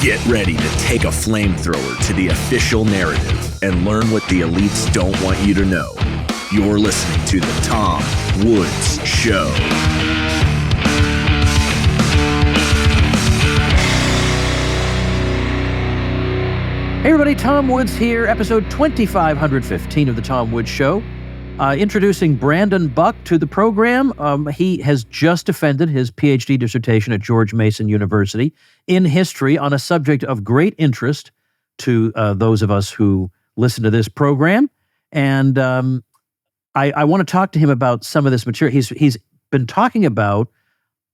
Get ready to take a flamethrower to the official narrative and learn what the elites don't want you to know. You're listening to The Tom Woods Show. Hey everybody, Tom Woods here, episode 2515 of The Tom Woods Show. Introducing Brandan Buck to the program. He has just defended his Ph.D. dissertation at George Mason University in history on a subject of great interest to those of us who listen to this program. And I want to talk to him about some of this material. He's been talking about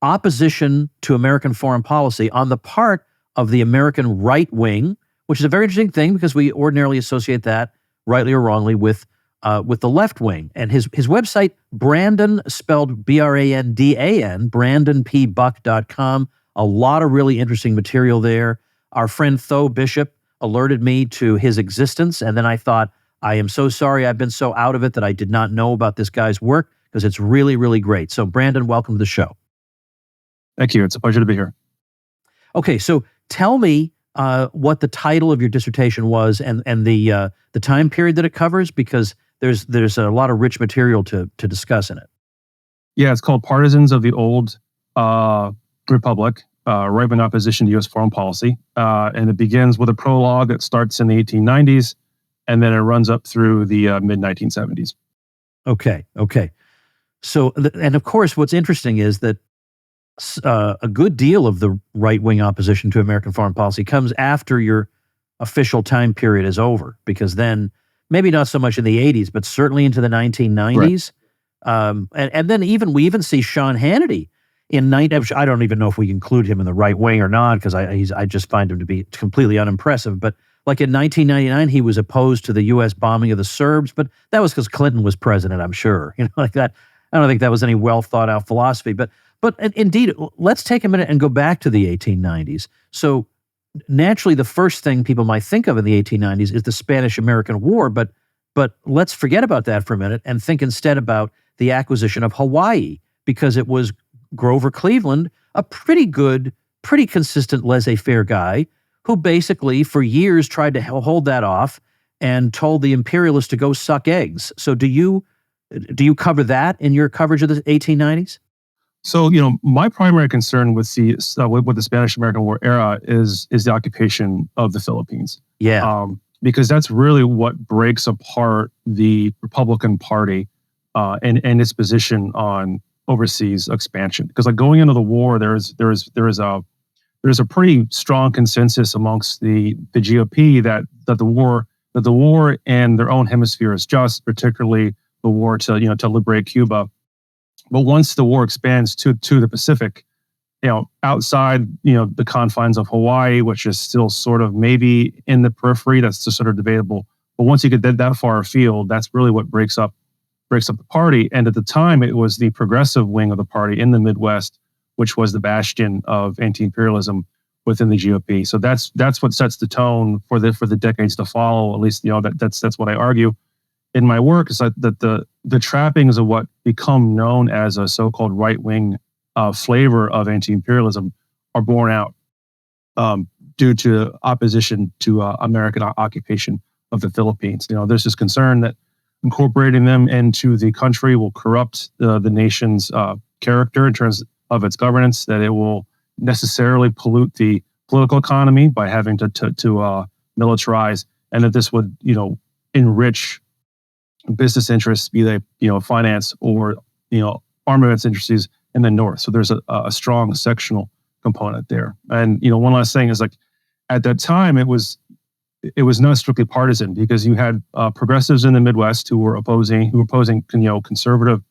opposition to American foreign policy on the part of the American right wing, which is a very interesting thing because we ordinarily associate that, rightly or wrongly, with the left wing. And his website, Brandan, spelled B-R-A-N-D-A-N, BrandanPbuck.com, a lot of really interesting material there. Our friend Tho Bishop alerted me to his existence, and then I thought, I am so sorry I've been so out of it that I did not know about this guy's work, because it's really, really great. So Brandan, welcome to the show. Thank you. It's a pleasure to be here. Okay, so tell me what the title of your dissertation was and the time period that it covers, because there's a lot of rich material to discuss in it. Yeah, it's called Partisans of the Old Republic, Right-Wing Opposition to U.S. Foreign Policy. And it begins with a prologue that starts in the 1890s, and then it runs up through the mid-1970s. Okay. So, and of course, what's interesting is that a good deal of the right-wing opposition to American foreign policy comes after your official time period is over, because then, maybe not so much in the 80s, but certainly into the 1990s. Right. And then we even see Sean Hannity in I don't even know if we include him in the right wing or not, because I just find him to be completely unimpressive. But like in 1999, he was opposed to the U.S. bombing of the Serbs, but that was because Clinton was president, I'm sure. Like that. I don't think that was any well thought out philosophy. But indeed, let's take a minute and go back to the 1890s. So naturally, the first thing people might think of in the 1890s is the Spanish-American War, but let's forget about that for a minute and think instead about the acquisition of Hawaii, because it was Grover Cleveland, a pretty good, pretty consistent laissez-faire guy who basically for years tried to hold that off and told the imperialists to go suck eggs. So do you cover that in your coverage of the 1890s? So, my primary concern with the Spanish-American War era is the occupation of the Philippines. Yeah. Because that's really what breaks apart the Republican Party and its position on overseas expansion. Because like going into the war, there is a pretty strong consensus amongst the GOP that the war in their own hemisphere is just, particularly the war to liberate Cuba. But once the war expands to the Pacific, outside, the confines of Hawaii, which is still sort of maybe in the periphery, that's just sort of debatable. But once you get that far afield, that's really what breaks up the party. And at the time, it was the progressive wing of the party in the Midwest, which was the bastion of anti-imperialism within the GOP. So that's what sets the tone for the decades to follow. At least, that's what I argue in my work, is that the trappings of what become known as a so-called right-wing flavor of anti-imperialism are borne out due to opposition to American occupation of the Philippines. There's this concern that incorporating them into the country will corrupt the nation's character in terms of its governance, that it will necessarily pollute the political economy by having to militarize, and that this would enrich business interests, be they finance or armaments industries in the North. So there's a strong sectional component there. And one last thing is, like, at that time it was not strictly partisan, because you had progressives in the Midwest who were opposing conservative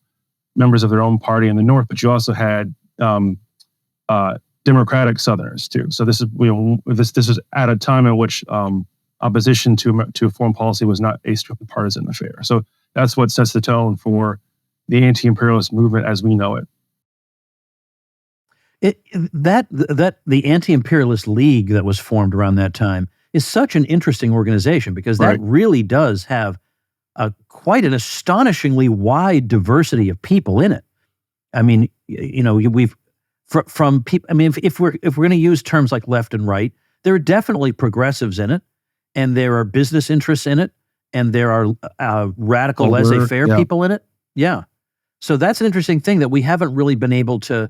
members of their own party in the North, but you also had Democratic Southerners too. So this is this is at a time in which opposition to foreign policy was not a strictly partisan affair. So that's what sets the tone for the anti-imperialist movement as we know it. That the Anti-Imperialist League that was formed around that time is such an interesting organization, because that really does have quite an astonishingly wide diversity of people in it. I mean, we've from people. I mean, if we're going to use terms like left and right, there are definitely progressives in it, and there are business interests in it, and there are radical laissez-faire people in it. Yeah. So that's an interesting thing that we haven't really been able to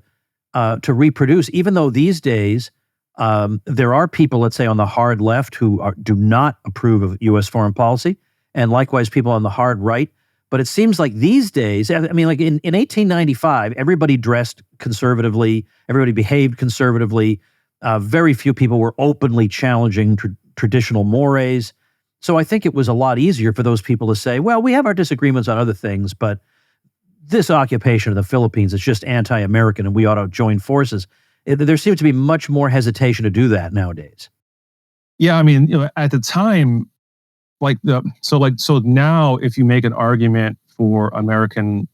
reproduce, even though these days there are people, let's say, on the hard left who do not approve of U.S. foreign policy, and likewise people on the hard right. But it seems like these days, I mean, like in 1895, everybody dressed conservatively, everybody behaved conservatively. Very few people were openly challenging traditional mores. So I think it was a lot easier for those people to say, well, we have our disagreements on other things, but this occupation of the Philippines is just anti-American and we ought to join forces. There seems to be much more hesitation to do that nowadays. Yeah, I mean, at the time, so now if you make an argument for American,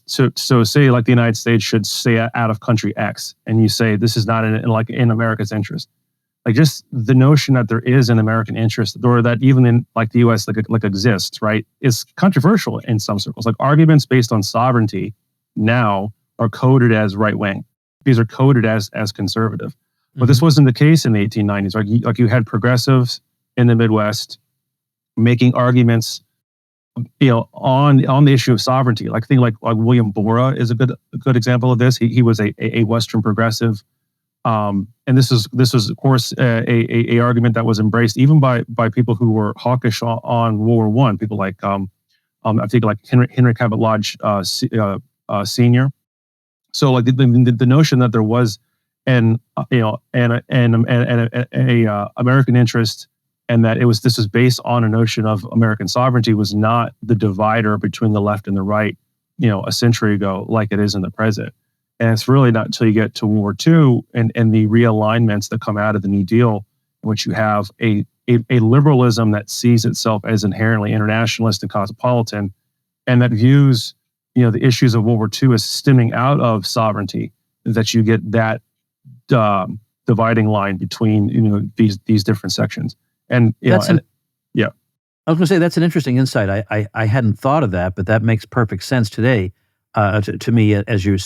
so say like the United States should stay out of country X, and you say this is not in America's interest, like just the notion that there is an American interest, or that even in like the U.S. like exists, right, is controversial in some circles. Like arguments based on sovereignty now are coded as right wing. These are coded as conservative, but this wasn't the case in the 1890s. Like you had progressives in the Midwest making arguments, on the issue of sovereignty. Like think like William Borah is a good example of this. He was a Western progressive, and this was of course a argument that was embraced even by people who were hawkish on World War I. People like I think like Henry Cabot Lodge Senior. So like the notion that there was an American interest, and that this was based on a notion of American sovereignty, was not the divider between the left and the right, a century ago, like it is in the present. And it's really not until you get to World War II and the realignments that come out of the New Deal, in which you have a liberalism that sees itself as inherently internationalist and cosmopolitan, and that views the issues of World War II as stemming out of sovereignty, that you get that dividing line between these different sections. And I was going to say that's an interesting insight. I hadn't thought of that, but that makes perfect sense today to me as you're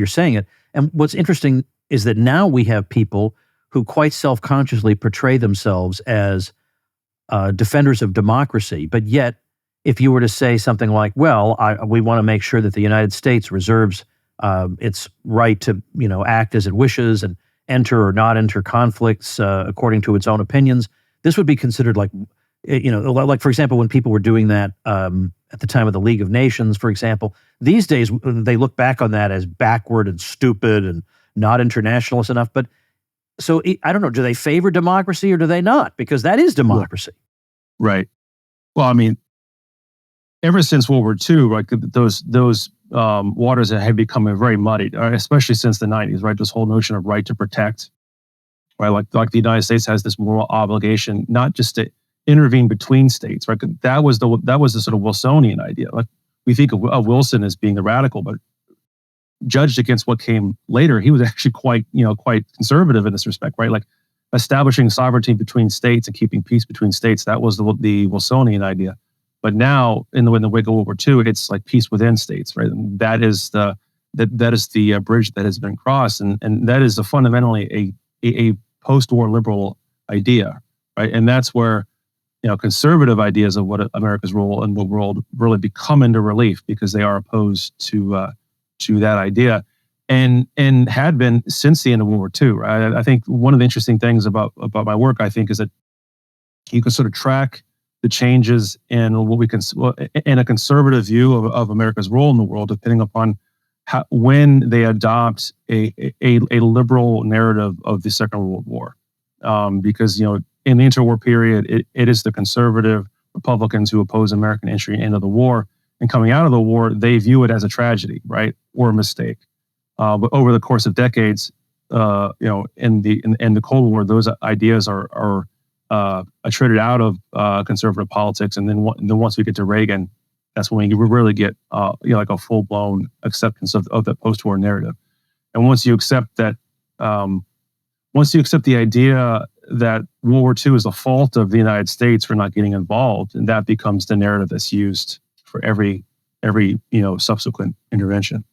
saying it. And what's interesting is that now we have people who quite self-consciously portray themselves as defenders of democracy, but yet if you were to say something like, well, we want to make sure that the United States reserves its right to act as it wishes and enter or not enter conflicts according to its own opinions, this would be considered like, like for example, when people were doing that at the time of the League of Nations, for example, these days they look back on that as backward and stupid and not internationalist enough. But so I don't know, do they favor democracy or do they not? Because that is democracy. Right. Well, I mean, ever since World War II, like those waters have become very muddied, especially since the 90s, right? This whole notion of right to protect, right? Like the United States has this moral obligation not just to intervene between states, right? That was the sort of Wilsonian idea. Like we think of Wilson as being the radical, but judged against what came later, he was actually quite conservative in this respect, right? Like establishing sovereignty between states and keeping peace between states. That was the Wilsonian idea. But now, in the wake of World War II, it's like peace within states, right? And that is the bridge that has been crossed, and that is fundamentally a post-war liberal idea, right? And that's where conservative ideas of what America's role in the world really become into relief, because they are opposed to that idea, and had been since the end of World War II. Right? I think one of the interesting things about my work, I think, is that you can sort of track the changes in what we can in a conservative view of America's role in the world, depending upon when they adopt a liberal narrative of the Second World War, because in the interwar period, it is the conservative Republicans who oppose American entry into the war, and coming out of the war, they view it as a tragedy, right, or a mistake. But over the course of decades, in the Cold War, those ideas are traded out of conservative politics, and then once we get to Reagan, that's when we really get like a full blown acceptance of that post war narrative. And once you accept that, once you accept the idea that World War II is the fault of the United States for not getting involved, and that becomes the narrative that's used for every subsequent intervention.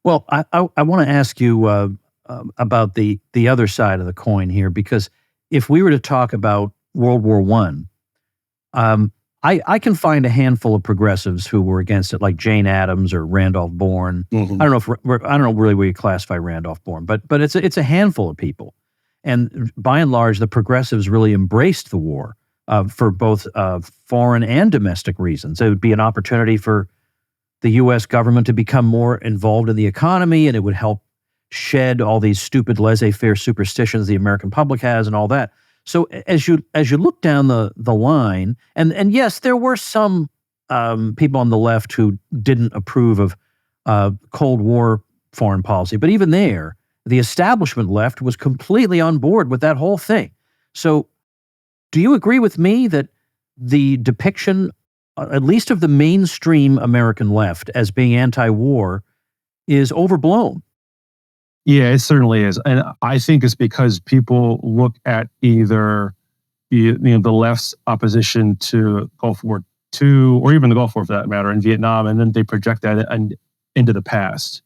Well, I want to ask you about the other side of the coin here, because if we were to talk about World War One, I can find a handful of progressives who were against it, like Jane Addams or Randolph Bourne. Mhm. I don't know really where you classify Randolph Bourne, but it's a handful of people, and by and large, the progressives really embraced the war for both foreign and domestic reasons. It would be an opportunity for the U.S. government to become more involved in the economy, and it would help shed all these stupid laissez-faire superstitions the American public has and all that. So as you look down the line, and yes, there were some people on the left who didn't approve of Cold War foreign policy, but even there, the establishment left was completely on board with that whole thing. So do you agree with me that the depiction, at least of the mainstream American left, as being anti-war is overblown? Yeah, it certainly is. And I think it's because people look at either the left's opposition to Gulf War II, or even the Gulf War for that matter, in Vietnam, and then they project that into the past.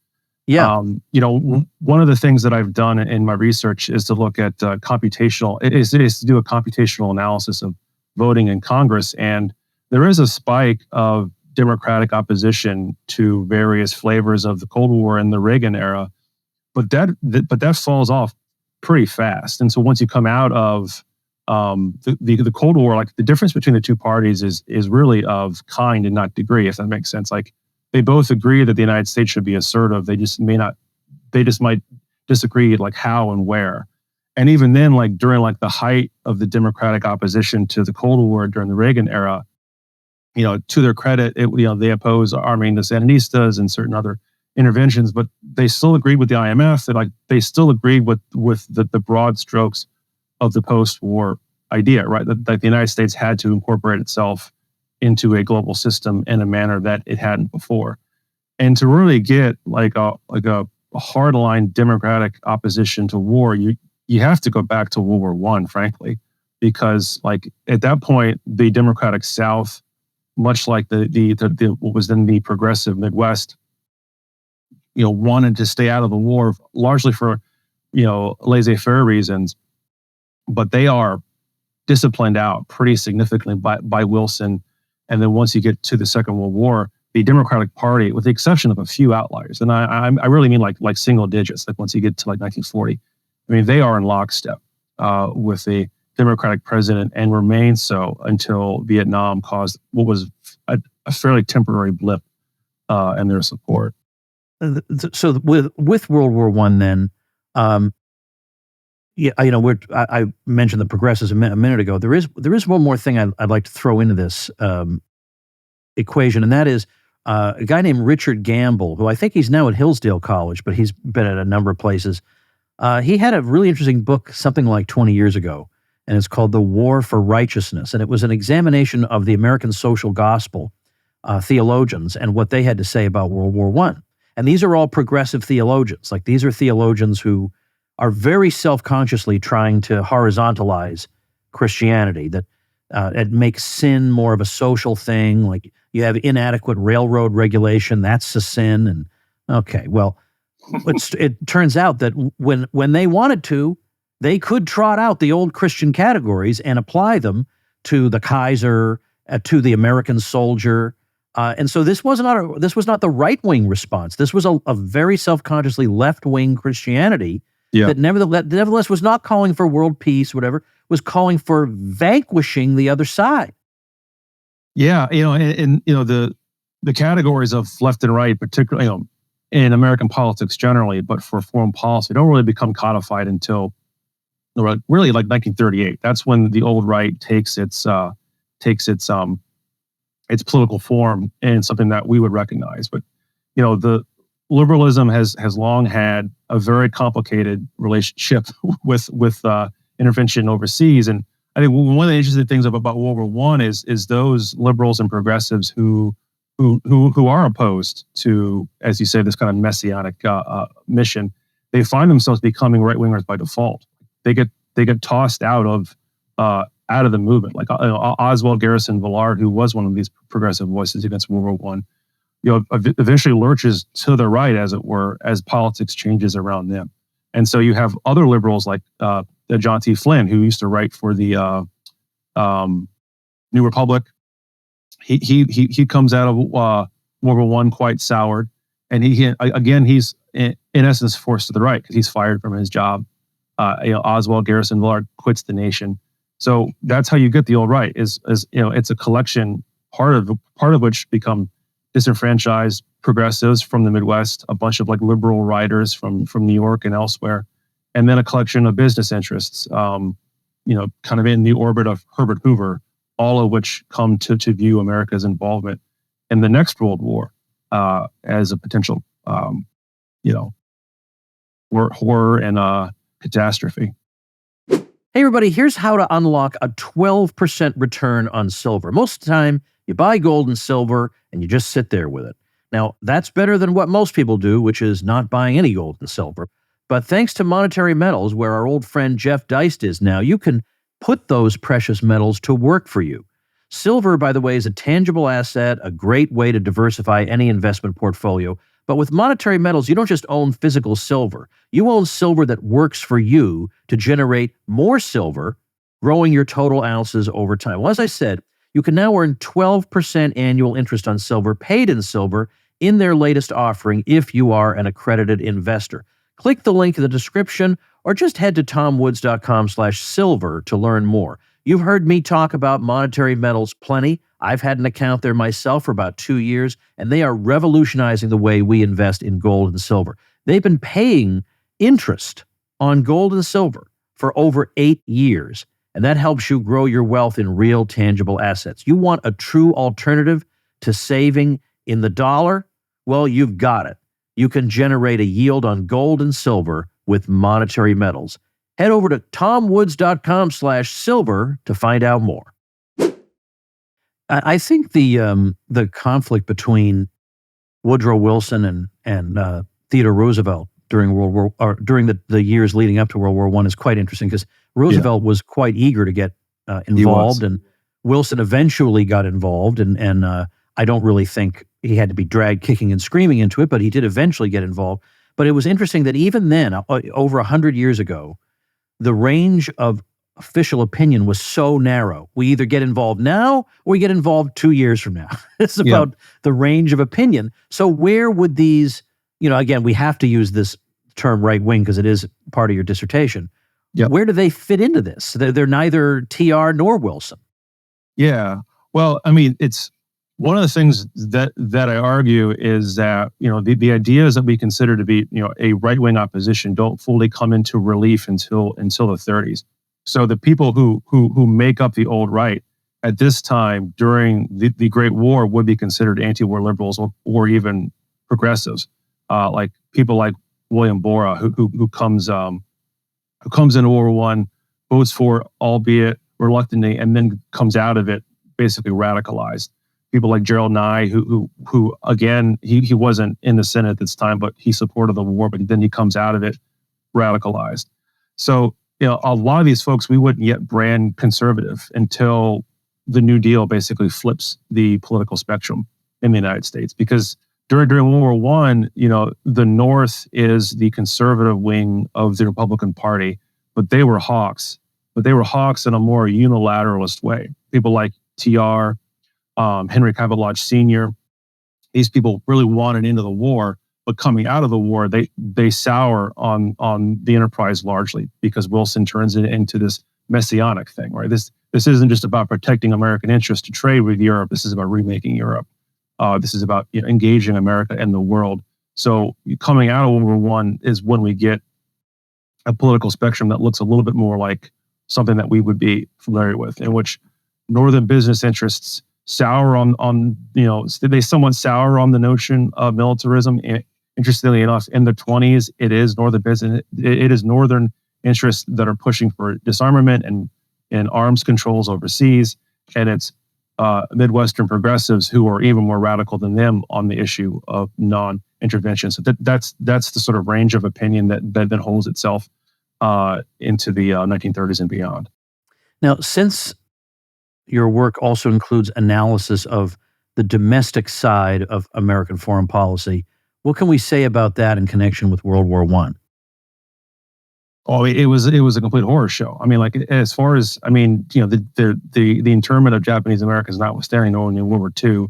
Yeah. One of the things that I've done in my research is to look at computational, is to do a computational analysis of voting in Congress. And there is a spike of Democratic opposition to various flavors of the Cold War and the Reagan era. But that falls off pretty fast. And so once you come out of the Cold War, like the difference between the two parties is really of kind and not degree, if that makes sense. Like they both agree that the United States should be assertive. They just might disagree like how and where. And even then, like during like the height of the Democratic opposition to the Cold War during the Reagan era, to their credit, they oppose arming the Sandinistas and certain other interventions, but they still agreed with the IMF. They still agreed with the broad strokes of the post-war idea, right? That the United States had to incorporate itself into a global system in a manner that it hadn't before. And to really get like a hardline democratic opposition to war, you have to go back to World War I, frankly, because like at that point, the democratic South, much like the what was then the progressive Midwest, wanted to stay out of the war largely for, laissez-faire reasons, but they are disciplined out pretty significantly by Wilson. And then once you get to the Second World War, the Democratic Party, with the exception of a few outliers, and I really mean like single digits, like once you get to like 1940, I mean, they are in lockstep with the Democratic president and remain so until Vietnam caused what was a fairly temporary blip in their support. So with World War I, then, I mentioned the progressives a minute ago. There is one more thing I'd like to throw into this equation, and that is a guy named Richard Gamble, who I think he's now at Hillsdale College, but he's been at a number of places. He had a really interesting book something like 20 years ago, and it's called The War for Righteousness, and it was an examination of the American social gospel theologians and what they had to say about World War I. And these are all progressive theologians. Like these are theologians who are very self-consciously trying to horizontalize Christianity, that it makes sin more of a social thing. Like you have inadequate railroad regulation, that's a sin. And okay, well, it turns out that when they wanted to, they could trot out the old Christian categories and apply them to the Kaiser, to the American soldier. And so this was not the right-wing response. This was a very self-consciously left-wing Christianity that nevertheless was not calling for world peace, whatever, was calling for vanquishing the other side. Yeah, and the categories of left and right, particularly in American politics generally, but for foreign policy, don't really become codified until really like 1938. That's when the old right takes its political form and something that we would recognize. But the liberalism has long had a very complicated relationship with intervention overseas. And I think one of the interesting things about World War I is those liberals and progressives who are opposed to, as you say, this kind of messianic mission, they find themselves becoming right wingers by default. They get tossed out of the movement, like Oswald Garrison Villard, who was one of these progressive voices against World War I, eventually lurches to the right, as it were, as politics changes around them. And so you have other liberals like John T. Flynn, who used to write for the New Republic. He comes out of World War One quite soured, and he's in essence forced to the right because he's fired from his job. Oswald Garrison Villard quits the nation. So that's how you get the old right. Is it's a collection, part of which become disenfranchised progressives from the Midwest, a bunch of like liberal writers from New York and elsewhere, and then a collection of business interests, kind of in the orbit of Herbert Hoover, all of which come to view America's involvement in the next World War as a potential, horror and catastrophe. Hey, everybody, here's how to unlock a 12% return on silver. Most of the time, you buy gold and silver and you just sit there with it. Now, that's better than what most people do, which is not buying any gold and silver. But thanks to Monetary Metals, where our old friend Jeff Deist is now, you can put those precious metals to work for you. Silver, by the way, is a tangible asset, a great way to diversify any investment portfolio. But with Monetary Metals, you don't just own physical silver. You own silver that works for you to generate more silver, growing your total ounces over time. Well, as I said, you can now earn 12% annual interest on silver, paid in silver, in their latest offering if you are an accredited investor. Click the link in the description or just head to tomwoods.com/silver to learn more. You've heard me talk about Monetary Metals plenty. I've had an account there myself for about 2 years, and they are revolutionizing the way we invest in gold and silver. They've been paying interest on gold and silver for over 8 years, and that helps you grow your wealth in real tangible assets. You want a true alternative to saving in the dollar? Well, you've got it. You can generate a yield on gold and silver with Monetary Metals. Head over to tomwoods.com/silver to find out more. I think the conflict between Woodrow Wilson and Theodore Roosevelt during the years leading up to World War I is quite interesting because Roosevelt was quite eager to get involved, and Wilson eventually got involved, and I don't really think he had to be dragged kicking and screaming into it, but he did eventually get involved. But it was interesting that even then, over 100 years ago, the range of official opinion was so narrow. We either get involved now or we get involved 2 years from now. It's about the range of opinion. So where would these, again, we have to use this term right wing because it is part of your dissertation. Yep. Where do they fit into this? They're neither TR nor Wilson. Yeah. Well, I mean, it's one of the things that I argue is that, the ideas that we consider to be, a right-wing opposition don't fully come into relief until the 30s. So the people who make up the old right at this time during the Great War would be considered anti-war liberals or even progressives, like people like William Borah, who comes into World War I, votes for, albeit reluctantly, and then comes out of it basically radicalized. People like Gerald Nye, who again, he wasn't in the Senate at this time, but he supported the war, but then he comes out of it radicalized. So, a lot of these folks we wouldn't yet brand conservative until the New Deal basically flips the political spectrum in the United States. Because during World War I, the North is the conservative wing of the Republican Party, but they were hawks. But they were hawks in a more unilateralist way. People like TR, Henry Cabot Lodge Sr., these people really wanted into the war, but coming out of the war, they sour on the enterprise largely because Wilson turns it into this messianic thing, right? This isn't just about protecting American interests to trade with Europe. This is about remaking Europe. This is about engaging America and the world. So coming out of World War I is when we get a political spectrum that looks a little bit more like something that we would be familiar with, in which Northern business interests sour they somewhat sour on the notion of militarism. And interestingly enough, in the 20s, it is Northern business. It is Northern interests that are pushing for disarmament and arms controls overseas, and it's Midwestern progressives who are even more radical than them on the issue of non-intervention. So that's the sort of range of opinion that then holds itself into the 1930s and beyond. Now, since your work also includes analysis of the domestic side of American foreign policy, what can we say about that in connection with World War I? Oh, it was a complete horror show. I mean, like as far as the internment of Japanese Americans notwithstanding, in World War II,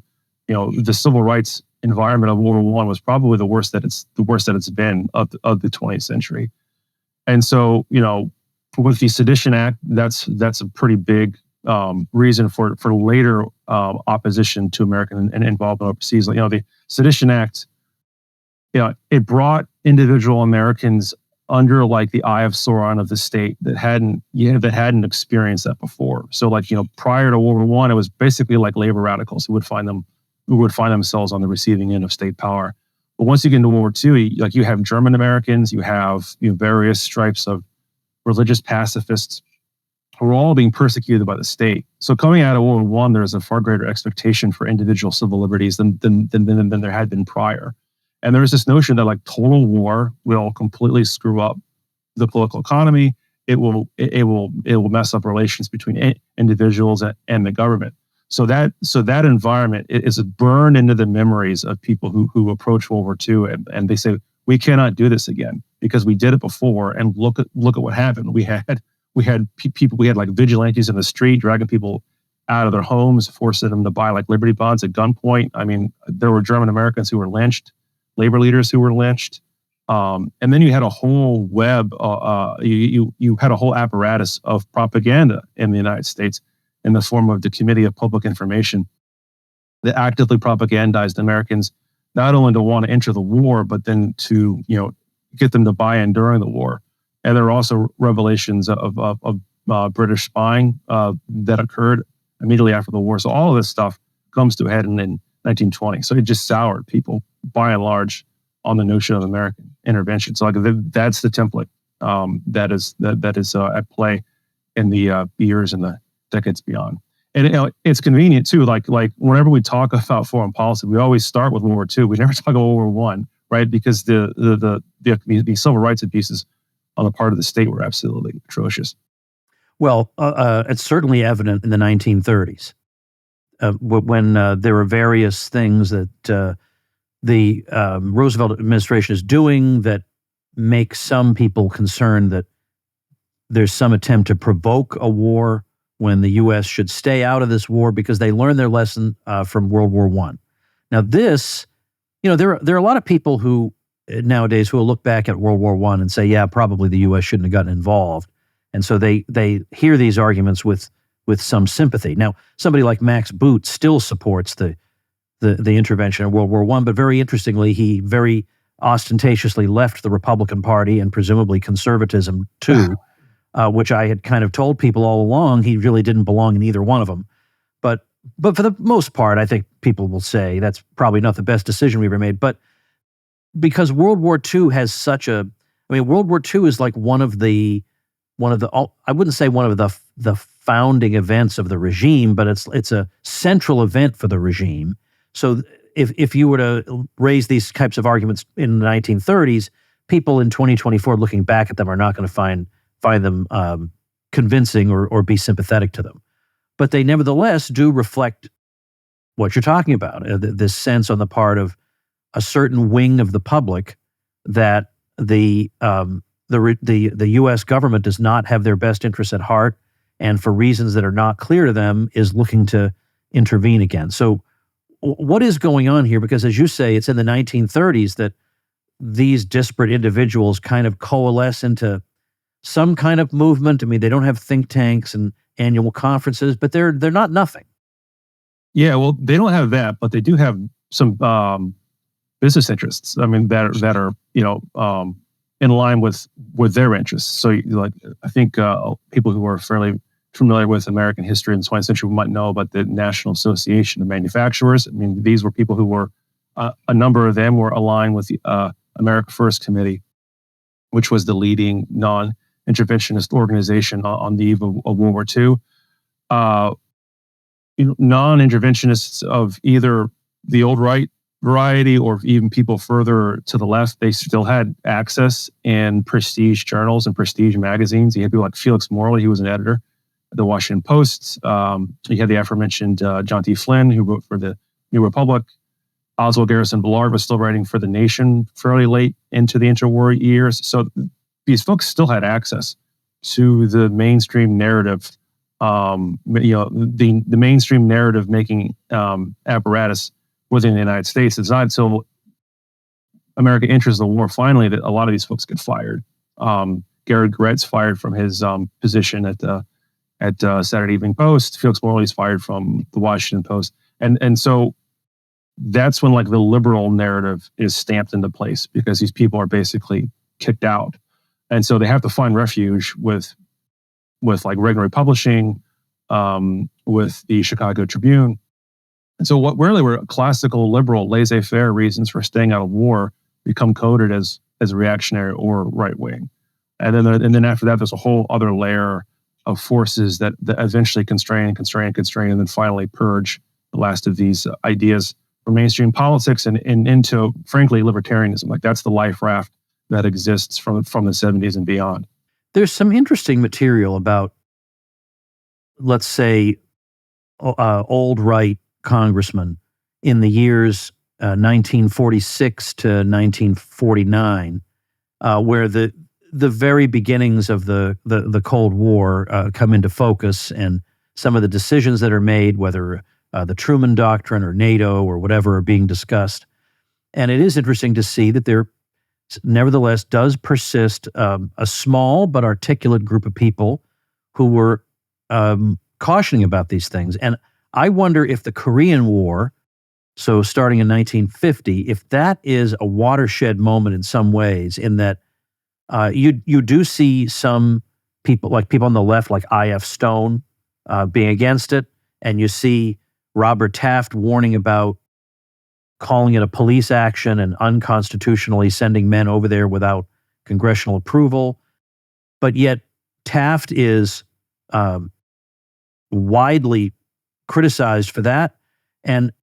the civil rights environment of World War I was probably the worst that it's been of the 20th century. And so, with the Sedition Act, that's a pretty big reason for later opposition to American and involvement overseas. The Sedition Act, it brought individual Americans under like the eye of Sauron of the state that hadn't experienced that before. So prior to World War I, it was basically like labor radicals who would find themselves on the receiving end of state power. But once you get into World War II, you have German Americans, you have various stripes of religious pacifists who are all being persecuted by the state. So coming out of World War I, there's a far greater expectation for individual civil liberties than there had been prior. And there was this notion that total war will completely screw up the political economy. It will mess up relations between individuals and the government. So that environment is burned into the memories of people who approach World War II, and they say, we cannot do this again because we did it before, and look at what happened. We had people, we had vigilantes in the street dragging people out of their homes, forcing them to buy Liberty bonds at gunpoint. I mean, there were German Americans who were lynched, labor leaders who were lynched, and then you had a whole web. You had a whole apparatus of propaganda in the United States in the form of the Committee of Public Information that actively propagandized Americans not only to want to enter the war, but then to get them to buy in during the war. And there are also revelations of British spying that occurred immediately after the war. So all of this stuff comes to a head in 1920. So it just soured people, by and large, on the notion of American intervention. So that's the template that is at play in the years and the decades beyond. And it's convenient too. Like whenever we talk about foreign policy, we always start with World War II. We never talk about World War I, right? Because the civil rights abuses on the part of the state were absolutely atrocious. Well, it's certainly evident in the 1930s when there were various things that the Roosevelt administration is doing that make some people concerned that there's some attempt to provoke a war when the U.S. should stay out of this war because they learned their lesson from World War I. Now this, there are a lot of people who nowadays who will look back at World War I and say, yeah, probably the U.S. shouldn't have gotten involved. And so they hear these arguments with some sympathy. Now, somebody like Max Boot still supports the intervention in World War I, but very interestingly, he very ostentatiously left the Republican Party and presumably conservatism too, which I had kind of told people all along he really didn't belong in either one of them. But for the most part, I think people will say that's probably not the best decision we ever made. But because World War II has World War II is like one of the I wouldn't say one of the founding events of the regime, but it's a central event for the regime. So if you were to raise these types of arguments in the 1930s, people in 2024 looking back at them are not going to find them convincing or be sympathetic to them. But they nevertheless do reflect what you're talking about, this sense on the part of a certain wing of the public that the U.S. government does not have their best interests at heart, and for reasons that are not clear to them, is looking to intervene again. So what is going on here? Because as you say, it's in the 1930s that these disparate individuals kind of coalesce into some kind of movement. I mean, they don't have think tanks and annual conferences, but they're not nothing. Yeah, well, they don't have that, but they do have some business interests. I mean, that are in line with their interests. So, I think people who are fairly familiar with American history in the 20th century might know about the National Association of Manufacturers. I mean, these were people who were a number of them were aligned with the America First Committee, which was the leading non-interventionist organization on the eve of World War II. Non-interventionists of either the old right variety or even people further to the left, they still had access in prestige journals and prestige magazines. You had people like Felix Morley, he was an editor at the Washington Post. You had the aforementioned John T. Flynn, who wrote for the New Republic. Oswald Garrison Ballard was still writing for The Nation fairly late into the interwar years. So these folks still had access to the mainstream narrative, the mainstream narrative making apparatus within the United States. It's not until America enters the war finally that a lot of these folks get fired. Garrett Gretz fired from his position at Saturday Evening Post. Felix Morley's fired from the Washington Post, and so that's when like the liberal narrative is stamped into place, because these people are basically kicked out, and so they have to find refuge with like Regnery Publishing, with the Chicago Tribune. And so what really were classical liberal laissez-faire reasons for staying out of war become coded as reactionary or right wing. And then after that, there's a whole other layer of forces that eventually constrain, and then finally purge the last of these ideas from mainstream politics and into, frankly, libertarianism. Like that's the life raft that exists from the 70s and beyond. There's some interesting material about, let's say, old right congressmen in the years 1946 to 1949, where the very beginnings of the Cold War come into focus, and some of the decisions that are made, whether the Truman Doctrine or NATO or whatever, are being discussed. And it is interesting to see that there nevertheless does persist a small but articulate group of people who were cautioning about these things. And I wonder if the Korean War, so starting in 1950, if that is a watershed moment in some ways, in that you do see some people, like people on the left, like I.F. Stone, being against it, and you see Robert Taft warning about calling it a police action and unconstitutionally sending men over there without congressional approval. But yet Taft is widely criticized for that. And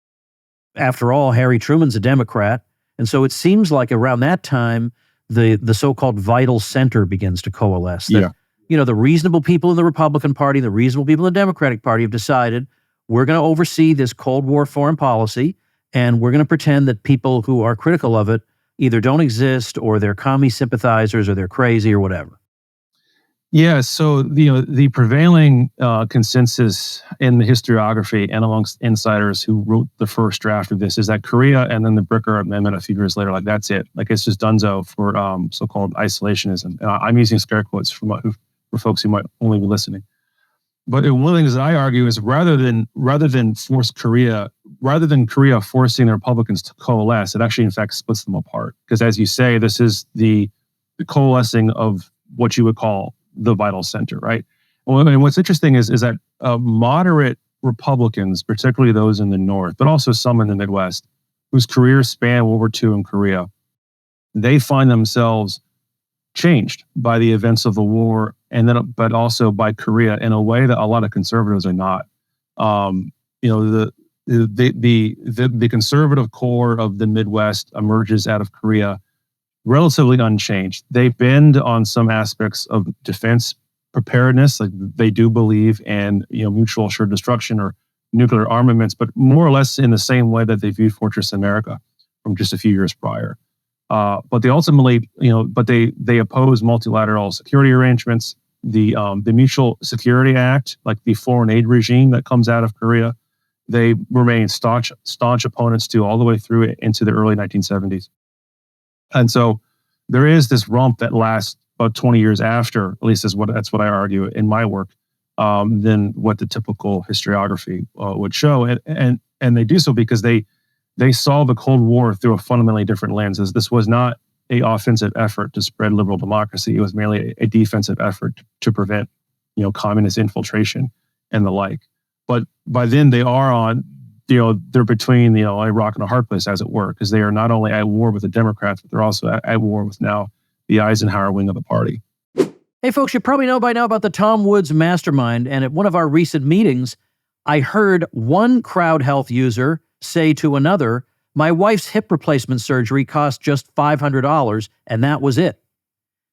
after all, Harry Truman's a Democrat. And so it seems like around that time, the so-called vital center begins to coalesce. That, the reasonable people in the Republican Party, the reasonable people in the Democratic Party have decided we're going to oversee this Cold War foreign policy, and we're going to pretend that people who are critical of it either don't exist, or they're commie sympathizers, or they're crazy, or whatever. Yeah, so the prevailing consensus in the historiography and amongst insiders who wrote the first draft of this is that Korea and then the Bricker Amendment a few years later, like that's it. Like it's just donezo for so-called isolationism. And I'm using scare quotes for folks who might only be listening. But one of the things that I argue is rather than Korea forcing the Republicans to coalesce, it actually in fact splits them apart. Because as you say, this is the coalescing of what you would call the vital center, right? And what's interesting is that moderate Republicans, particularly those in the North, but also some in the Midwest, whose careers span World War II in Korea, they find themselves changed by the events of the war, but also by Korea in a way that a lot of conservatives are not. The conservative core of the Midwest emerges out of Korea relatively unchanged. They bend on some aspects of defense preparedness, like they do believe in mutual assured destruction or nuclear armaments, but more or less in the same way that they viewed Fortress America from just a few years prior. But they ultimately, they oppose multilateral security arrangements, the Mutual Security Act, like the foreign aid regime that comes out of Korea. They remain staunch opponents to all the way through into the early 1970s. And so there is this rump that lasts about 20 years after, at least that's what I argue in my work, than what the typical historiography would show. And they do so because they saw the Cold War through a fundamentally different lens. As this was not an offensive effort to spread liberal democracy. It was merely a defensive effort to prevent, communist infiltration and the like. But by then they are on, they're between, a rock and a hard place, as it were, because they are not only at war with the Democrats, but they're also at war with now the Eisenhower wing of the party. Hey, folks, you probably know by now about the Tom Woods Mastermind. And at one of our recent meetings, I heard one crowd health user say to another, my wife's hip replacement surgery cost just $500, and that was it.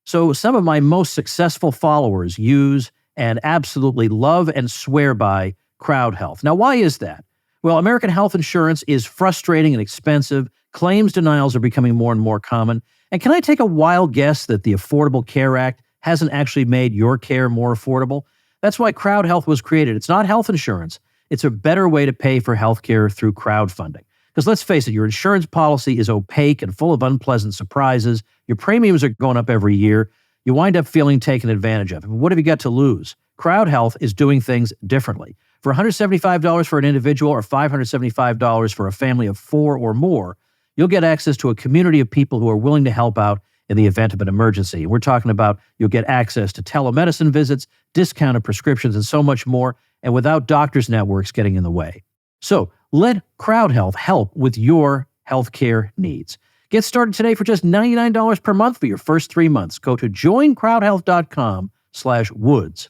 So some of my most successful followers use and absolutely love and swear by crowd health. Now, why is that? Well, American health insurance is frustrating and expensive. Claims denials are becoming more and more common. And can I take a wild guess that the Affordable Care Act hasn't actually made your care more affordable? That's why Crowd Health was created. It's not health insurance. It's a better way to pay for healthcare through crowdfunding. Because let's face it, your insurance policy is opaque and full of unpleasant surprises. Your premiums are going up every year. You wind up feeling taken advantage of. What have you got to lose? Crowd Health is doing things differently. For $175 for an individual or $575 for a family of 4 or more, you'll get access to a community of people who are willing to help out in the event of an emergency. We're talking about you'll get access to telemedicine visits, discounted prescriptions, and so much more, and without doctors' networks getting in the way. So let Crowd Health help with your healthcare needs. Get started today for just $99 per month for your first 3 months. Go to joincrowdhealth.com/woods.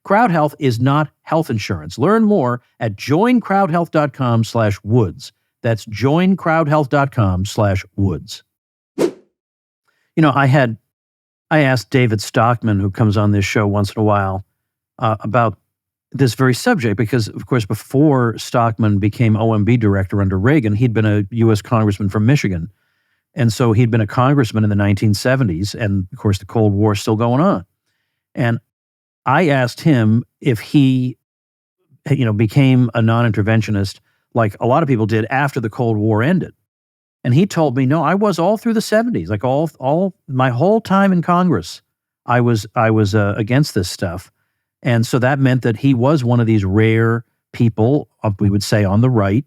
Crowd Health is not health insurance. Learn more at joincrowdhealth.com/woods. That's joincrowdhealth.com/woods. I asked David Stockman, who comes on this show once in a while, about this very subject, because, of course, before Stockman became OMB director under Reagan, he'd been a U.S. congressman from Michigan. And so he'd been a congressman in the 1970s, and, of course, the Cold War is still going on. And I asked him if he, became a non-interventionist like a lot of people did after the Cold War ended. And he told me, no, I was all through the 70s, like all my whole time in Congress, I was against this stuff. And so that meant that he was one of these rare people, we would say on the right,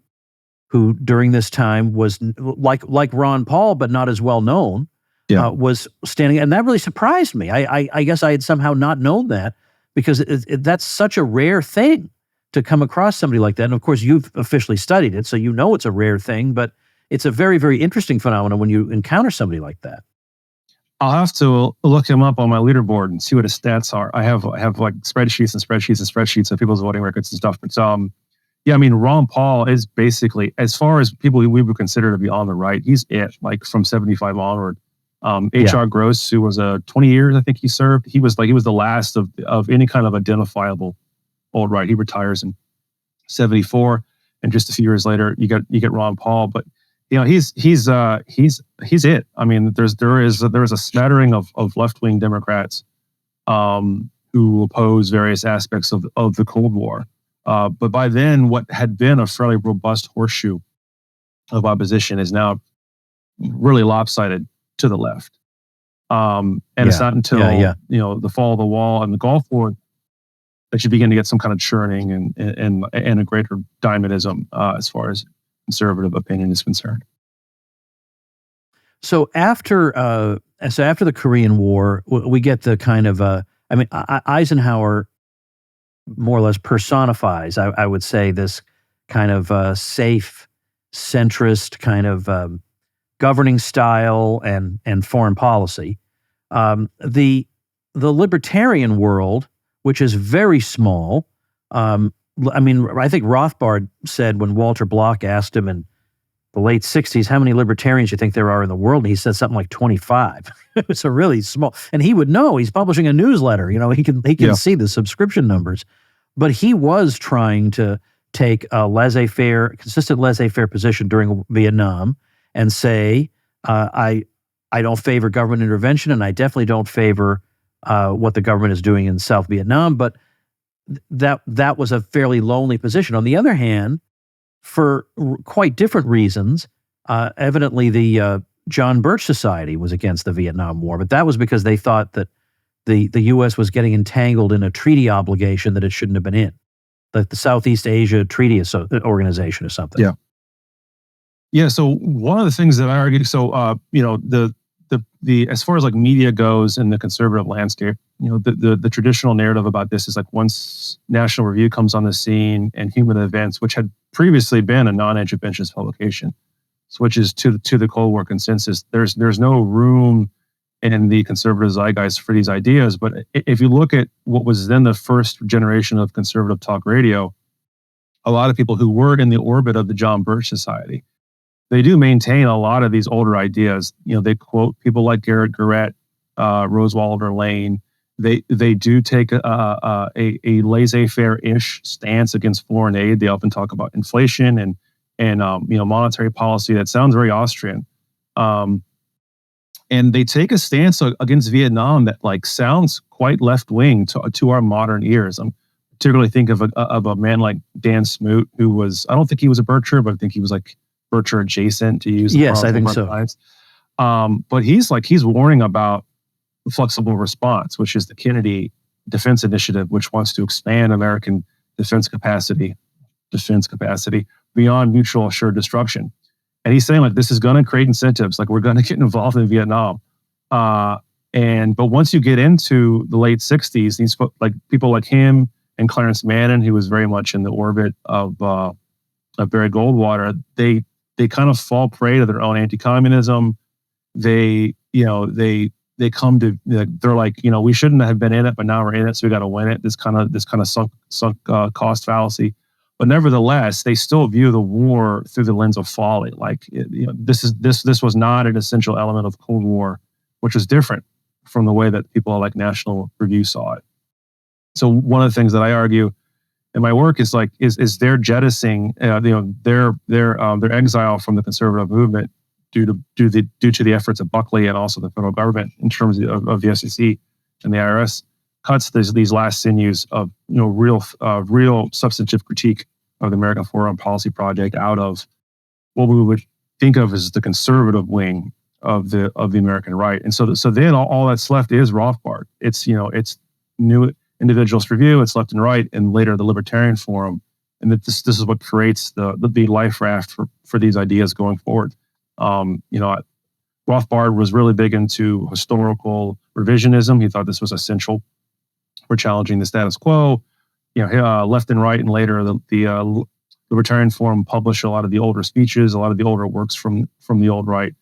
who during this time was like Ron Paul, but not as well known, was standing. And that really surprised me. I guess I had somehow not known that, because that's such a rare thing to come across somebody like that. And of course, you've officially studied it, so you know it's a rare thing, but it's a very, very interesting phenomenon when you encounter somebody like that. I'll have to look him up on my leaderboard and see what his stats are. I have like spreadsheets and spreadsheets and spreadsheets of people's voting records and stuff. But Ron Paul is basically, as far as people we would consider to be on the right, he's it, like from 75 onward. H.R. Gross, who was 20 years, I think he served. He was the last of any kind of identifiable old right. He retires in 74, and just a few years later, you get Ron Paul. But he's it. I mean, there is a smattering of left-wing Democrats who oppose various aspects of the Cold War. But by then, what had been a fairly robust horseshoe of opposition is now really lopsided to the left. It's not until the fall of the wall and the Gulf War that you begin to get some kind of churning and a greater dynamism as far as conservative opinion is concerned. So after the Korean War, we get the kind of Eisenhower more or less personifies, I would say, this kind of safe, centrist kind of governing style and foreign policy. The libertarian world, which is very small. I think Rothbard said when Walter Block asked him in the late 60s, how many libertarians do you think there are in the world? And he said something like 25. It's a really small, and he would know. He's publishing a newsletter. He can see the subscription numbers. But he was trying to take a consistent laissez-faire position during Vietnam and say, I don't favor government intervention, and I definitely don't favor what the government is doing in South Vietnam. But that was a fairly lonely position. On the other hand, for quite different reasons, evidently the John Birch Society was against the Vietnam War, but that was because they thought that the U.S. was getting entangled in a treaty obligation that it shouldn't have been in, like the Southeast Asia Treaty Organization or something. Yeah. So one of the things that I argued, the as far as like media goes in the conservative landscape, the traditional narrative about this is like once National Review comes on the scene and Human Events, which had previously been a non-interventionist publication, switches to the Cold War consensus. There's no room in the conservative zeitgeist for these ideas. But if you look at what was then the first generation of conservative talk radio, a lot of people who were in the orbit of the John Birch Society, they do maintain a lot of these older ideas. They quote people like Garrett Garrett, Rosewalder Lane. They do take a laissez-faire-ish stance against foreign aid. They often talk about inflation and monetary policy that sounds very Austrian. And they take a stance against Vietnam that like sounds quite left wing to our modern ears. I'm particularly think of a man like Dan Smoot, who was, I don't think he was a Bircher, but I think he was like Bircher adjacent, to use. Yes, I think so. But he's warning about flexible response, which is the Kennedy Defense Initiative, which wants to expand American defense capacity beyond mutual assured destruction. And he's saying like this is going to create incentives, like we're going to get involved in Vietnam. But once you get into the late 60s, these like people like him and Clarence Mannon, who was very much in the orbit of Barry Goldwater, they kind of fall prey to their own anti-communism. They come to, they're like, we shouldn't have been in it, but now we're in it, so we got to win it. This kind of sunk cost fallacy. But nevertheless, they still view the war through the lens of folly. Like, this was not an essential element of Cold War, which was different from the way that people like National Review saw it. So one of the things that I argue in my work is like is their jettisoning, their exile from the conservative movement due to the efforts of Buckley and also the federal government in terms of the SEC and the IRS, cuts these last sinews of real substantive critique of the American foreign policy project out of what we would think of as the conservative wing of the American right. And so then all that's left is Rothbard. It's New Individualist Review, it's Left and Right, and later the Libertarian Forum. And that this is what creates the life raft for these ideas going forward. Rothbard was really big into historical revisionism. He thought this was essential for challenging the status quo. Left and Right, and later the Libertarian Forum published a lot of the older speeches, a lot of the older works from the old right,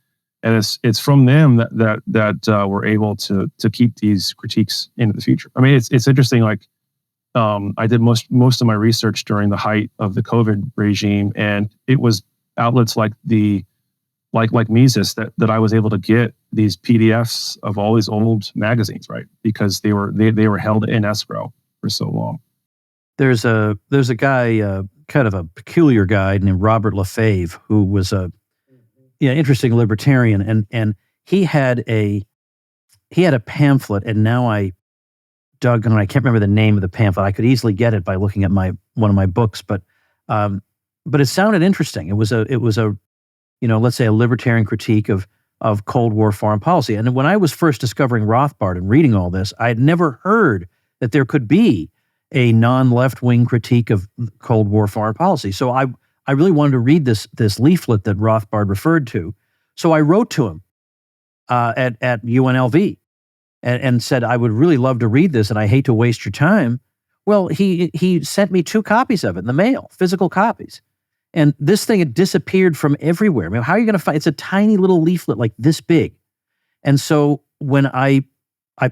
and it's from them that we're able to keep these critiques into the future. I mean, it's interesting. Like, I did most of my research during the height of the COVID regime, and it was outlets like Mises that I was able to get these PDFs of all these old magazines, right? Because they were held in escrow for so long. There's a guy, kind of a peculiar guy named Robert Lefebvre, who was a interesting libertarian, and he had a pamphlet, and now I dug and I can't remember the name of the pamphlet. I could easily get it by looking at one of my books, but it sounded interesting. It was a let's say a libertarian critique of Cold War foreign policy. And when I was first discovering Rothbard and reading all this, I had never heard that there could be a non-left-wing critique of Cold War foreign policy. So I really wanted to read this leaflet that Rothbard referred to. So I wrote to him at UNLV and said, I would really love to read this, and I hate to waste your time. Well, he sent me 2 copies of it in the mail, physical copies. And this thing had disappeared from everywhere. I mean, how are you going to find? It's a tiny little leaflet like this big. And so when I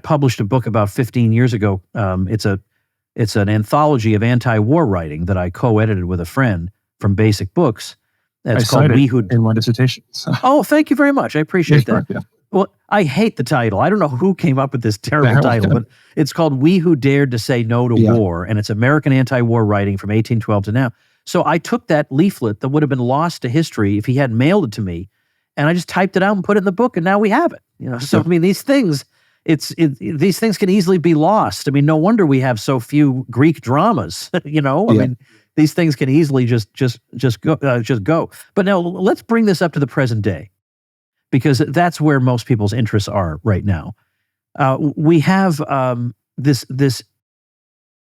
published a book about 15 years ago, it's an anthology of anti-war writing that I co-edited with a friend from Basic Books. It's called "We Who" in my dissertation. So. Oh, thank you very much. I appreciate that. Yeah. Well, I hate the title. I don't know who came up with this terrible title, but it's called "We Who Dared to Say No to War," and it's American anti-war writing from 1812 to now. So I took that leaflet that would have been lost to history if he hadn't mailed it to me, and I just typed it out and put it in the book, and now we have it. So I mean, these things, these things can easily be lost. I mean, no wonder we have so few Greek dramas. I mean, these things can easily just go. But now let's bring this up to the present day, because that's where most people's interests are right now. We have this,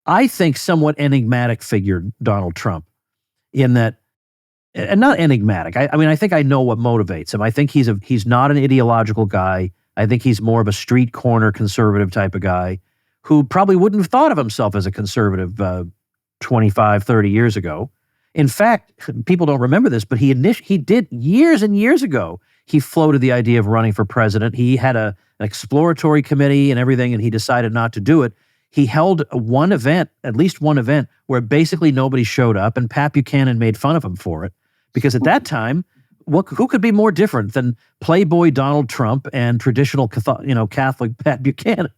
I think, somewhat enigmatic figure, Donald Trump. In that, and not enigmatic. I mean, I think I know what motivates him. I think he's not an ideological guy. I think he's more of a street corner conservative type of guy who probably wouldn't have thought of himself as a conservative 25, 30 years ago. In fact, people don't remember this, but he did years and years ago, he floated the idea of running for president. He had an exploratory committee and everything, and he decided not to do it. He held at least one event, where basically nobody showed up, and Pat Buchanan made fun of him for it. Because at that time, who could be more different than Playboy Donald Trump and traditional Catholic Pat Buchanan?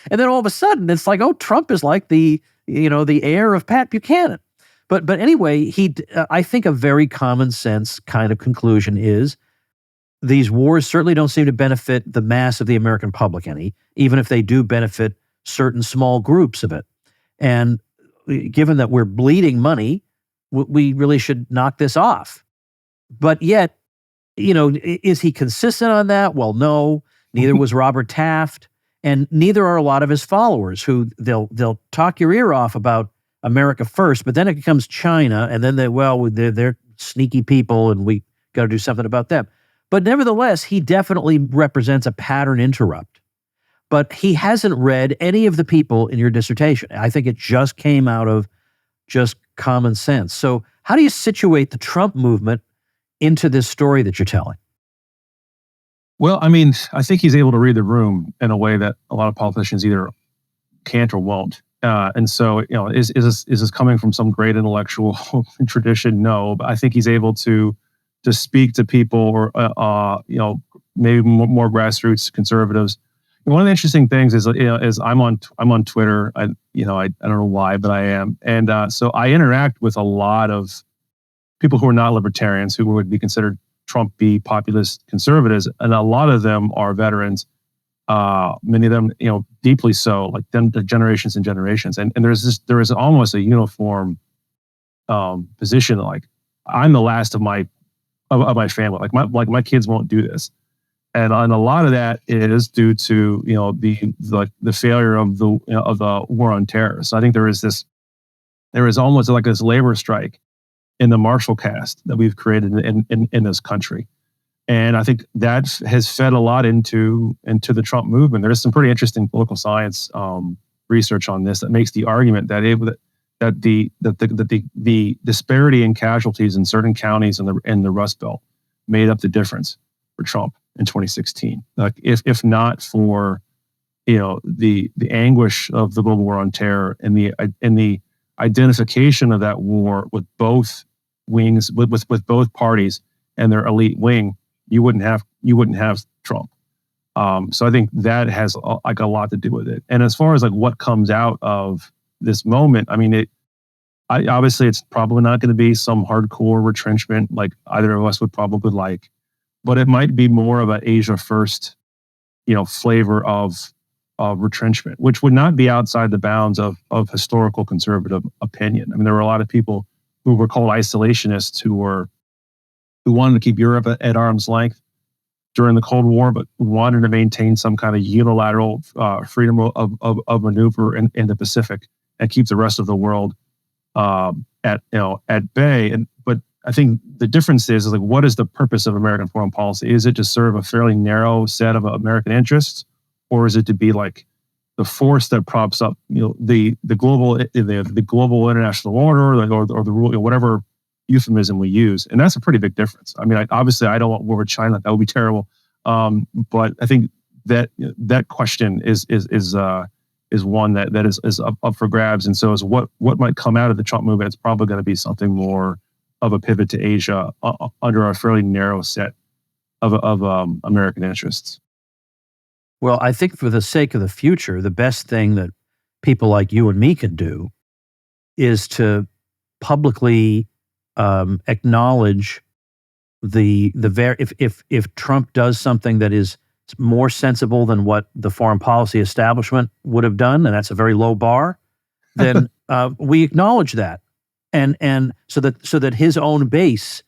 And then all of a sudden, it's like, oh, Trump is like the heir of Pat Buchanan. But anyway, I think a very common sense kind of conclusion is these wars certainly don't seem to benefit the mass of the American public any, even if they do benefit certain small groups of it. And given that we're bleeding money, we really should knock this off. But yet, is he consistent on that? Well, no. Neither was Robert Taft, and neither are a lot of his followers, who they'll talk your ear off about America first, but then it becomes China, and then they're sneaky people, and we got to do something about them. But nevertheless, he definitely represents a pattern interrupt. But he hasn't read any of the people in your dissertation. I think it just came out of just common sense. So how do you situate the Trump movement into this story that you're telling? Well, I mean, I think he's able to read the room in a way that a lot of politicians either can't or won't. And so, is this coming from some great intellectual tradition? No, but I think he's able to speak to people, or maybe more grassroots conservatives. And one of the interesting things is I'm on Twitter. I don't know why, but I am, and so I interact with a lot of people who are not libertarians, who would be considered Trump-y populist conservatives, and a lot of them are veterans. Many of them, deeply so, like them, generations and generations. And there is almost a uniform position. Like, I'm the last of my family. Like my kids won't do this, and a lot of that is due to the failure of the war on terror. So I think there is almost like this labor strike in the Marshall caste that we've created in this country. And I think that has fed a lot into the Trump movement. There's some pretty interesting political science research on this that makes the argument that the disparity in casualties in certain counties in the Rust Belt made up the difference for Trump in 2016. Like, if not for the anguish of the global war on terror and the identification of that war with both wings, with both parties and their elite wing, you wouldn't have Trump. So I think that has a lot to do with it. And as far as what comes out of this moment, I mean, obviously it's probably not going to be some hardcore retrenchment like either of us would probably like, but it might be more of an Asia first, flavor of retrenchment, which would not be outside the bounds of historical conservative opinion. I mean, there were a lot of people who were called isolationists who wanted to keep Europe at arm's length during the Cold War, but wanted to maintain some kind of unilateral freedom of maneuver in the Pacific and keep the rest of the world at bay. But I think the difference is what is the purpose of American foreign policy? Is it to serve a fairly narrow set of American interests, or is it to be like the force that props up the global international order or the rule, whatever euphemism we use? And that's a pretty big difference. I mean, obviously I don't want war with China. That would be terrible. But I think that question is one that is up for grabs. And so is what might come out of the Trump movement. It's probably going to be something more of a pivot to Asia under a fairly narrow set of American interests. Well, I think for the sake of the future, the best thing that people like you and me can do is to publicly acknowledge if Trump does something that is more sensible than what the foreign policy establishment would have done, and that's a very low bar, then we acknowledge that, and so that his own base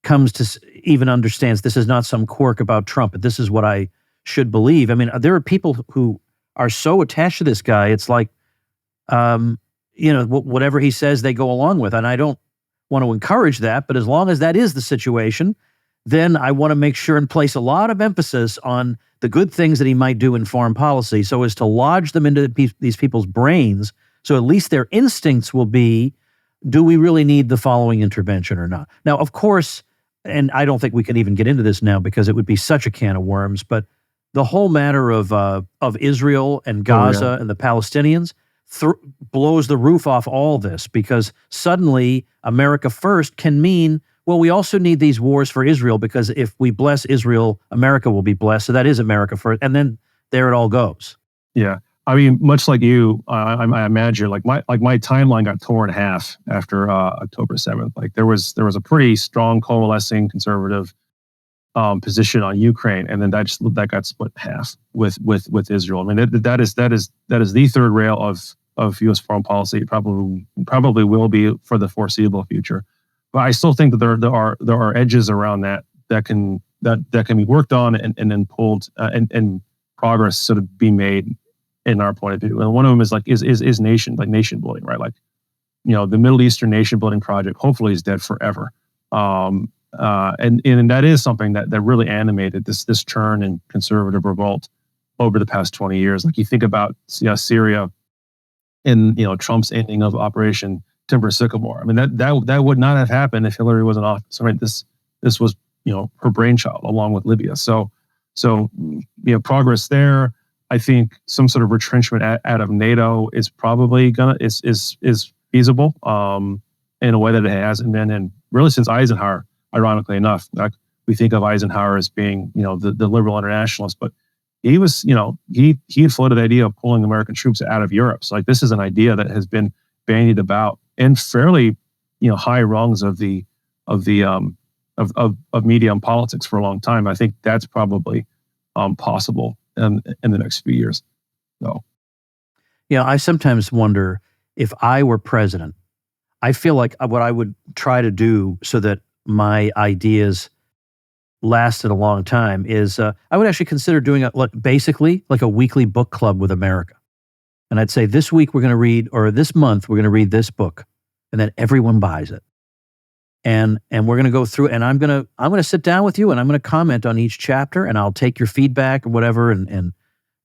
comes to even understands this is not some quirk about Trump, but this is what I should believe. I mean, there are people who are so attached to this guy, it's like, whatever he says, they go along with. And I don't want to encourage that, but as long as that is the situation, then I want to make sure and place a lot of emphasis on the good things that he might do in foreign policy so as to lodge them into these people's brains, so at least their instincts will be, do we really need the following intervention or not? Now, of course, and I don't think we can even get into this now because it would be such a can of worms, but the whole matter of Israel and Gaza and the Palestinians blows the roof off all this, because suddenly America first can mean, well, we also need these wars for Israel, because if we bless Israel, America will be blessed. So that is America first. And then there it all goes. Yeah. I mean, much like you, I imagine my timeline got torn in half after October 7th. Like there was a pretty strong coalescing conservative position on Ukraine, and then that got split in half with Israel. I mean, that is the third rail of U.S. foreign policy. It probably will be for the foreseeable future. But I still think that there are edges around that can be worked on and then pulled and progress sort of be made in our point of view. And one of them is nation building, right? Like, the Middle Eastern nation building project hopefully is dead forever. And that is something that really animated this turn in conservative revolt over the past 20 years. Like, you think about Syria and Trump's ending of Operation Timber Sycamore. I mean, that would not have happened if Hillary was in office. Right? This was her brainchild along with Libya. So progress there. I think some sort of retrenchment out of NATO is probably is feasible in a way that it hasn't been, and really since Eisenhower. Ironically enough, like, we think of Eisenhower as being the liberal internationalist, but he was he had floated the idea of pulling American troops out of Europe. So, like, this is an idea that has been bandied about in fairly high rungs of media and politics for a long time. I think that's probably possible in the next few years. So, I sometimes wonder, if I were president, I feel like what I would try to do so that my ideas lasted a long time is I would actually consider doing basically like a weekly book club with America. And I'd say, this week we're going to read, or this month we're going to read this book, and then everyone buys it. And we're going to go through, and I'm going to sit down with you, and I'm going to comment on each chapter, and I'll take your feedback or whatever, and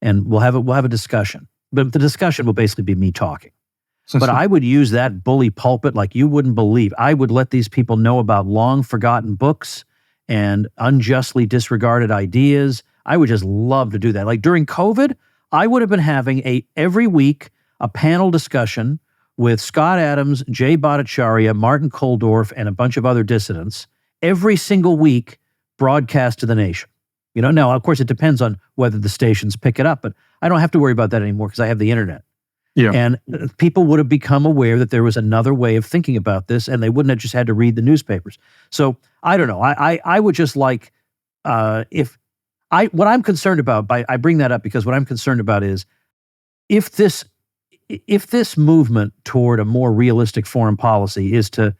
we'll have a discussion. But the discussion will basically be me talking. But I would use that bully pulpit like you wouldn't believe. I would let these people know about long forgotten books and unjustly disregarded ideas. I would just love to do that. Like, during COVID, I would have been having every week a panel discussion with Scott Adams, Jay Bhattacharya, Martin Kulldorff, and a bunch of other dissidents every single week, broadcast to the nation. Now, of course, it depends on whether the stations pick it up, but I don't have to worry about that anymore because I have the internet. Yeah. And people would have become aware that there was another way of thinking about this, and they wouldn't have just had to read the newspapers. So I don't know. I would just like, what I'm concerned about, I bring that up because what I'm concerned about is if this movement toward a more realistic foreign policy is to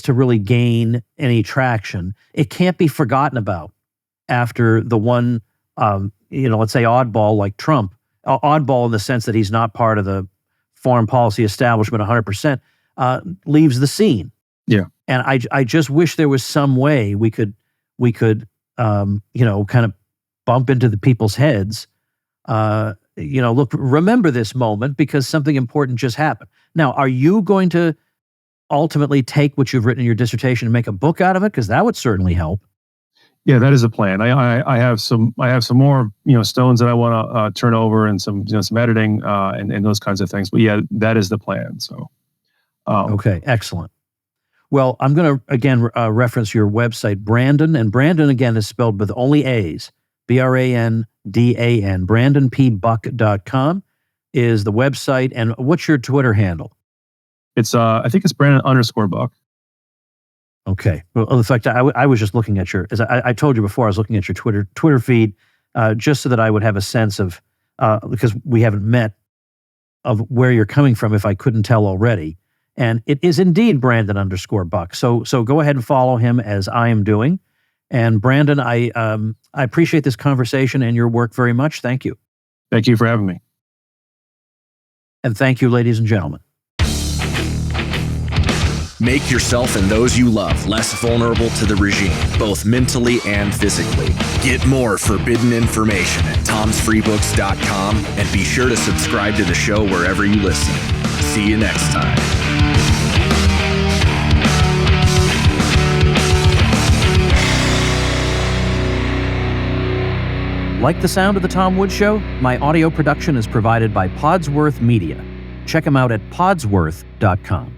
really gain any traction, it can't be forgotten about after the one, let's say oddball like Trump. Oddball in the sense that he's not part of the foreign policy establishment 100%, leaves the scene. Yeah. And I just wish there was some way we could kind of bump into the people's heads. Look, remember this moment because something important just happened. Now, are you going to ultimately take what you've written in your dissertation and make a book out of it? Because that would certainly help. Yeah, that is a plan. I have some more stones that I want to turn over, and some editing and those kinds of things. But yeah, that is the plan. So okay, excellent. Well, I'm going to again reference your website, Brandan, and Brandan again is spelled with only A's. BRANDAN. BrandanPbuck.com is the website. And what's your Twitter handle? It's I think it's Brandan_Buck. Okay. Well, in fact, I was just looking at as I told you before, I was looking at your Twitter feed just so that I would have a sense of, because we haven't met, of where you're coming from if I couldn't tell already. And it is indeed Brandan_Buck. So go ahead and follow him as I am doing. And Brandan, I appreciate this conversation and your work very much. Thank you. Thank you for having me. And thank you, ladies and gentlemen. Make yourself and those you love less vulnerable to the regime, both mentally and physically. Get more forbidden information at tomsfreebooks.com and be sure to subscribe to the show wherever you listen. See you next time. Like the sound of The Tom Woods Show? My audio production is provided by Podsworth Media. Check them out at podsworth.com.